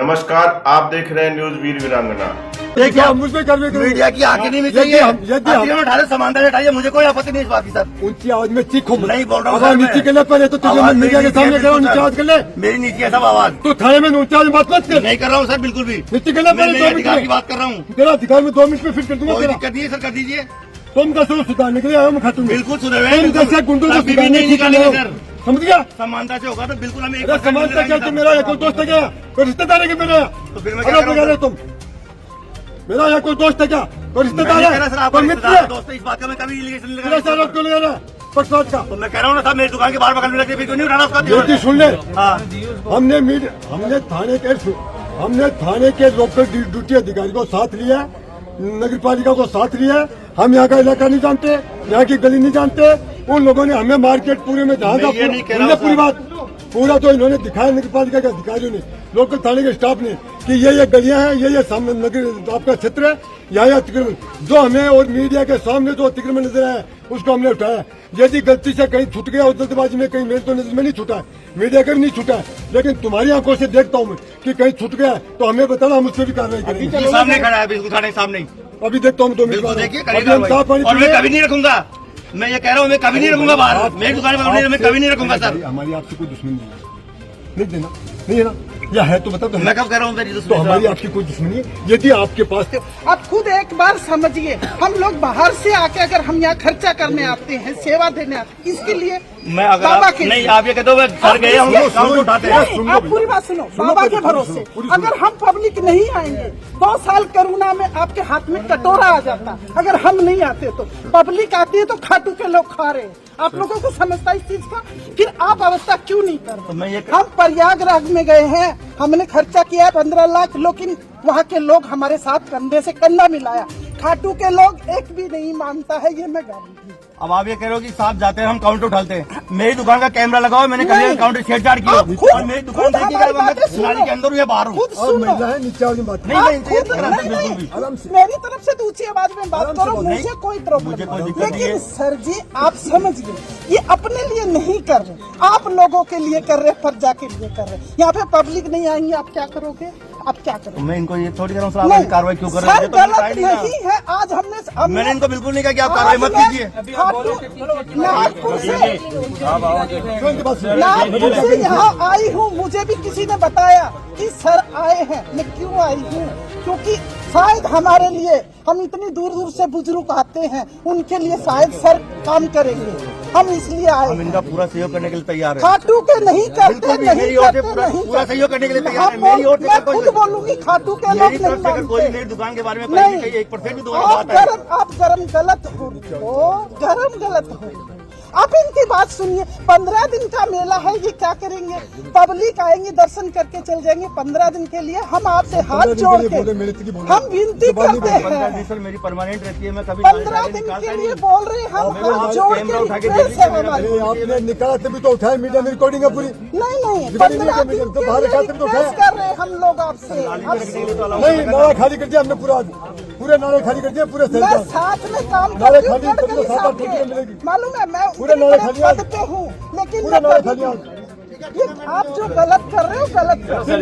नमस्कार, आप देख रहे हैं न्यूज वीर वीरांगना। देखिए हम मुझ पे करने के मीडिया की आंखें नहीं चाहिए। उठाए समानता हटाइए, मुझे कोई आपत्ति नहीं इस बात की सर। ऊंची आवाज में चीखो नहीं बोल रहा हूँ नीचे के लिए पहले तो तुझे मीडिया के सामने करो, नीचे आवाज कर ले। मेरी नीचे है सब आवाज। तो थाने में ऊंची आवाज बात मत कर। नहीं कर रहा हूँ सर, बिल्कुल भी नीचे के लिए पहले 2 मिनट की बात कर रहा हूँ। तेरा अधिकार में 2 मिनट में फिट कर दूंगा। कोई दिक्कत नहीं है सर, कर दीजिए। तुम कैसे सुधारने के लिए आया? मैं खातून बिल्कुल सुधर रहे तुम जैसे गुंडों को नहीं निकालेंगे सर। समझ गया? समानता से होगा तो बिल्कुल हमें समानता क्या? तुम मेरा कोई दोस्त है क्या? कोई रिश्तेदार है क्या मेरा? तो फिर मैं क्या करूं? तुम मेरा या कोई दोस्त है क्या? कोई रिश्तेदार है? कोई मित्र है? दोस्त इस बात का मैं कभी एलिगेशन नहीं मेरा सारा क्यों लगा रहा? पक्षपात का तो मैं कह रहा हूँ ना साहब, मेरी दुकान के बाहर बगल में लगे, फिर क्यों नहीं उठाना उसका? बेटी सुन ले, हाँ, हमने थाने के लोकल ड्यूटी अधिकारी को साथ लिया, नगर पालिका को साथ लिया। हम यहाँ का इलाका नहीं जानते, यहाँ की गली नहीं जानते। उन लोगों ने हमें मार्केट पूरे में जहाँ का पूरी बात पूरा तो इन्होंने दिखाया, नगर पालिका के अधिकारियों ने, लोकल थाने के स्टाफ ने, कि ये गलियां हैं, ये सामने नगर आपका क्षेत्र है, यहाँ अतिक्रमण जो हमें और मीडिया के सामने जो अतिक्रमण नजर आया उसको हमने उठाया। यदि गलती से कहीं छूट गया और जल्दबाजी में कहीं मेरे तो नजर में नहीं छूटा है, मीडिया का भी नहीं छूटा है, लेकिन तुम्हारी आंखों से देखता हूँ मैं कि कहीं छूट गया तो हमें बताना, हम उससे भी कार्रवाई करेंगे। सामने खड़ा है बिल्कुल थाने सामने। अभी देखता हूँ 2 मिनट। देखिए और मैं कभी नहीं रखूंगा, मैं ये कह रहा हूँ, मैं कभी नहीं रखूंगा बाहर। मेरी दुकान पर मैं कभी नहीं रखूंगा सर। हमारी आपसे कोई दुश्मनी नहीं देना, नहीं है ना? या है तो बता दो। मैं कब कह रहा हूँ मेरी तो हमारी आपकी कोई दुश्मनी है? यदि आपके पास आप खुद एक बार समझिए, हम लोग बाहर से आके अगर हम यहाँ खर्चा करने आते हैं, सेवा देने आते हैं, इसके लिए मैं अगर आप नहीं आप ये कहते हो सर गए हम लोग काउंट उठाते हैं। आप पूरी बात सुनो, बाबा के भरोसे अगर हम पब्लिक नहीं आएंगे, 2 साल कोरोना में आपके हाथ में कटोरा आ जाता। अगर हम नहीं आते तो पब्लिक आती है, तो खाटू के लोग खा रहे हैं। आप लोगों को समझता है इस चीज का? फिर आप अवस्था क्यों नहीं कर रहे? हम प्रयागराज में गए हैं, हमने खर्चा किया 15 लाख, लेकिन वहाँ के लोग हमारे साथ कंधे से कंधा मिलाया। खाटू के लोग एक भी नहीं मानता है, ये मैं गारंटी। अब आप ये कह रहे हो कि साथ जाते हैं हम काउंटर उठाते हैं। मेरी दुकान का कैमरा लगाओ, मैंने कभी काउंटर छेड़छाड़ की और मेरी दुकान के अंदर हूँ या बाहर हूँ? मेरी तरफ से तो ऊंची आवाज में बात करो, मुझे कोई प्रॉब्लम नहीं। लेकिन सर जी आप समझिए, ये अपने लिए नहीं कर रहे, आप लोगों के लिए कर रहे, प्रजा के लिए कर रहे। यहाँ पे पब्लिक नहीं आएंगे, आप क्या करोगे? आप क्या करोगे? मैं इनको ये थोड़ी करूँ कार्रवाई क्यों कर रहे हैं? गलत नहीं है। आज मैंने इनको बिल्कुल नहीं कहा कि आप कार्रवाई मत कीजिए। नागपुर से यहाँ आई हूँ, मुझे भी किसी ने बताया कि सर आए हैं। मैं क्यों आई हूँ? क्योंकि शायद हमारे लिए, हम इतनी दूर दूर से बुजुर्ग आते हैं, उनके लिए शायद सर काम करेंगे, हम इसलिए आए। हम इनका पूरा सहयोग करने के लिए तैयार हैं। खाटू के नहीं करते, नहीं करते, पूरा सहयोग करने के लिए तैयार हैं। मेरी ओर मैं खुद बोलूंगी, खाटू के लोग नहीं मानते। कोई मेरी दुकान के बारे में नहीं 1% भी दोबारा बात है। आप गरम गलत हो, गरम गलत हो। आप इनकी बात सुनिए, 15 दिन का मेला है, ये क्या करेंगे? पब्लिक आएंगे, दर्शन करके चल जाएंगे। 15 दिन के लिए हम आपसे हाथ जोड़ के हम विनती करते हैं। सर मेरी परमानेंट रहती है, मैं कभी 15 दिन के लिए बोल रहे हैं, हम हाथ जोड़ के रिक्वेस्ट है हमारी। आपने निकाला तभी तो उठाया, मीडिया में रिकॉर्डिंग है पूरी। नहीं 15 दिन के लिए रिक्वेस्ट कर रहे हैं हम लोग आपसे। नहीं, नाला खाली कर दिया हमने, पूरे नाले खाली कर दिए, पूरे मैं साथ में काम मालूम है, मैं पद पे हूँ, लेकिन आप जो गलत कर रहे हो गलत कर रहे हो।